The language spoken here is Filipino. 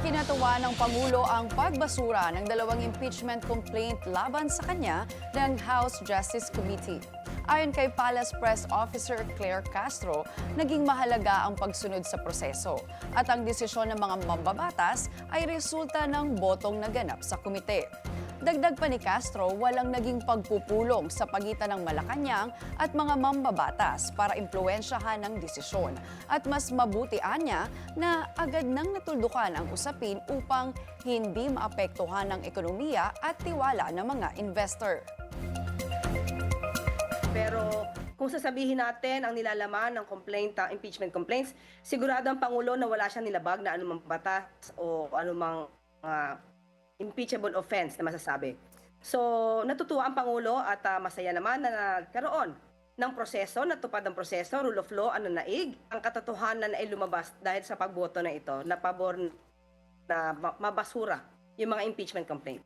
Ikinatuwa ng Pangulo ang pagbasura ng dalawang impeachment complaint laban sa kanya ng House Justice Committee. Ayon kay Palace Press Officer Claire Castro, naging mahalaga ang pagsunod sa proseso at ang desisyon ng mga mambabatas ay resulta ng botong naganap sa komite. Dagdag pa ni Castro, walang naging pagpupulong sa pagitan ng Malacanang at mga mambabatas para impluwensyahan ng desisyon. At mas mabuti niya na agad nang natuldukan ang usapin upang hindi maapektuhan ng ekonomiya at tiwala ng mga investor. Pero kung sasabihin natin ang nilalaman ng impeachment complaints, sigurado ang Pangulo na wala siyang nilabag na anumang batas o anumang impeachable offense na masasabi. So, natutuwa ang Pangulo at masaya naman na nagkaroon ng proseso, natupad ang proseso, rule of law, naig, ang katotohanan ay lumabas dahil sa pagboto na ito na pabor na mabasura yung mga impeachment complaint.